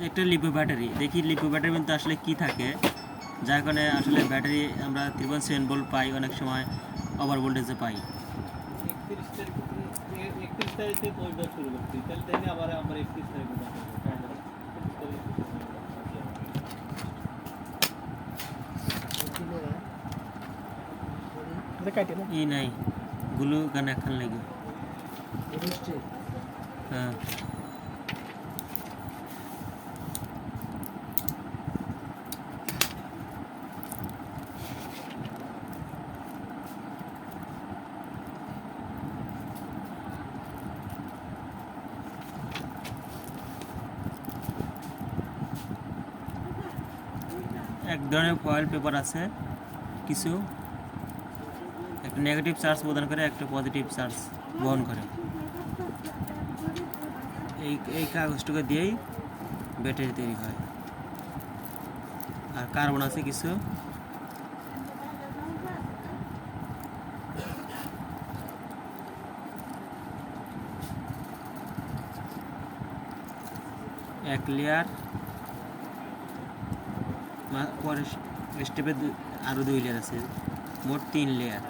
একটা lipo battery, দেখি lipo ব্যাটারির মধ্যে আসলে কি থাকে, যার কারণে আসলে ব্যাটারি আমরা 3.7 ভোল্ট পাই, অনেক সময় ওভার ভোল্টেজে পাই। 31 তারিখে পরিবার শুরু করছি, তাহলে তাই আবার আবার 31 তারিখে ই নাই গুলো গান এখন লাগে। হ্যাঁ এক ধরনের ফয়েল পেপার আছে, কিছু একটা নেগেটিভ চার্জ প্রদান করে, একটা পজিটিভ চার্জ বহন করে। এই কাগজটাকে দিয়েই ব্যাটারি তৈরি হয়। আর কার্বন আছে কিছু, এক লেয়ার, পরের স্টেপে আরও 2 লেয়ার আছে, মোট 3 লেয়ার।